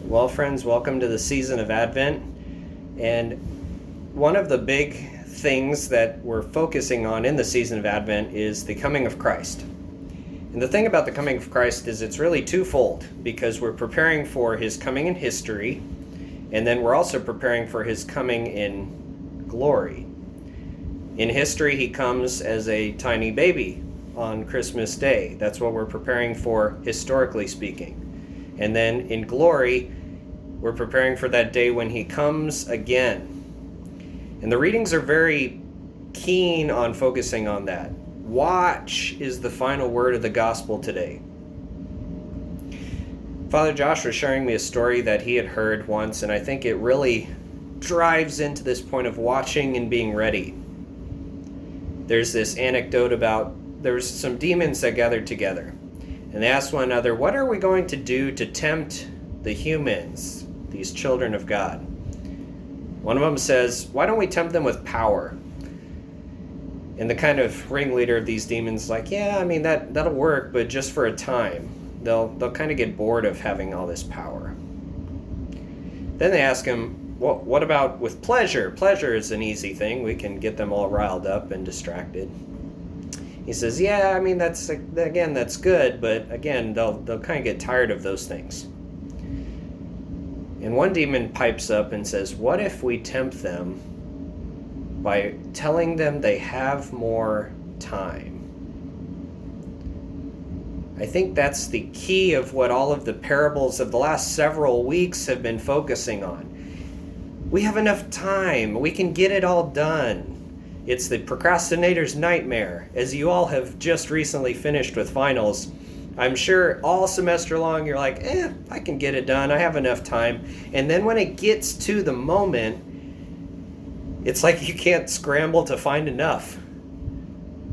Well, friends, welcome to the season of Advent. And one of the big things that we're focusing on in the season of Advent is the coming of Christ. And the thing about the coming of Christ is it's really twofold, because we're preparing for his coming in history, and then we're also preparing for his coming in glory. In history, he comes as a tiny baby on Christmas Day. That's what we're preparing for, historically speaking. And then in glory, we're preparing for that day when he comes again. And the readings are very keen on focusing on that. Watch is the final word of the gospel today. Father Josh was sharing me a story that he had heard once, and I think it really drives into this point of watching and being ready. There's this anecdote about there's some demons that gathered together. And they asked one another, what are we going to do to tempt the humans, these children of God? One of them says, why don't we tempt them with power? And the kind of ringleader of these demons is like, yeah, I mean, that'll work, but just for a time. They'll kind of get bored of having all this power. Then they ask him, well, what about with pleasure? Pleasure is an easy thing. We can get them all riled up and distracted. He says, yeah, I mean, that's good, but again, they'll kind of get tired of those things. And one demon pipes up and says, what if we tempt them by telling them they have more time? I think that's the key of what all of the parables of the last several weeks have been focusing on. We have enough time. We can get it all done. It's the procrastinator's nightmare. As you all have just recently finished with finals, I'm sure all semester long you're like, I can get it done. I have enough time. And then when it gets to the moment, it's like you can't scramble to find enough.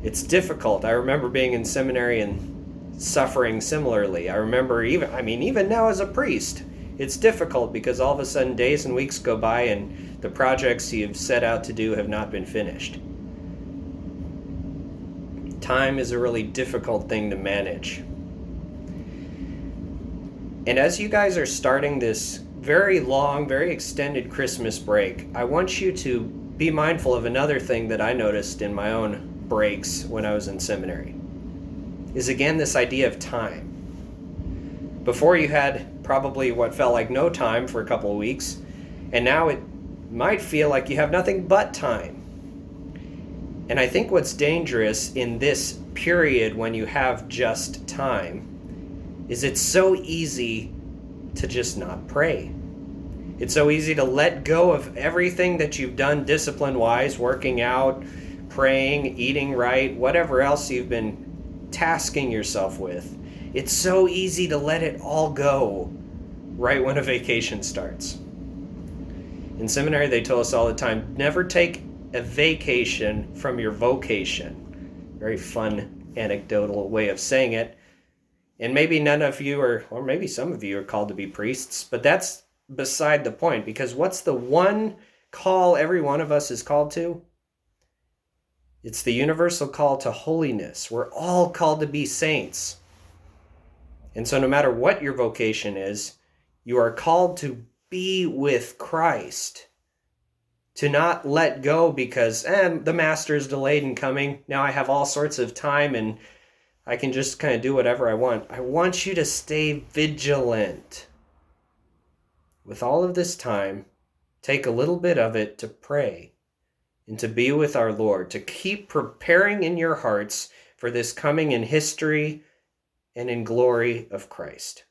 It's difficult. I remember being in seminary and suffering similarly. I remember even now as a priest, it's difficult because all of a sudden days and weeks go by and the projects you've set out to do have not been finished. Time is a really difficult thing to manage. And as you guys are starting this very long, very extended Christmas break, I want you to be mindful of another thing that I noticed in my own breaks when I was in seminary, is again this idea of time. Before you had probably what felt like no time for a couple of weeks, and now it might feel like you have nothing but time. And I think what's dangerous in this period when you have just time is it's so easy to just not pray. It's so easy to let go of everything that you've done discipline-wise, working out, praying, eating right, whatever else you've been tasking yourself with. It's so easy to let it all go right when a vacation starts. In seminary, they told us all the time, never take a vacation from your vocation. Very fun, anecdotal way of saying it. And maybe none of you or maybe some of you are called to be priests, but that's beside the point, because what's the one call every one of us is called to? It's the universal call to holiness. We're all called to be saints. And so no matter what your vocation is, you are called to be with Christ. To not let go because the master is delayed in coming. Now I have all sorts of time and I can just kind of do whatever I want. I want you to stay vigilant. With all of this time, take a little bit of it to pray and to be with our Lord, to keep preparing in your hearts for this coming in history and in glory of Christ.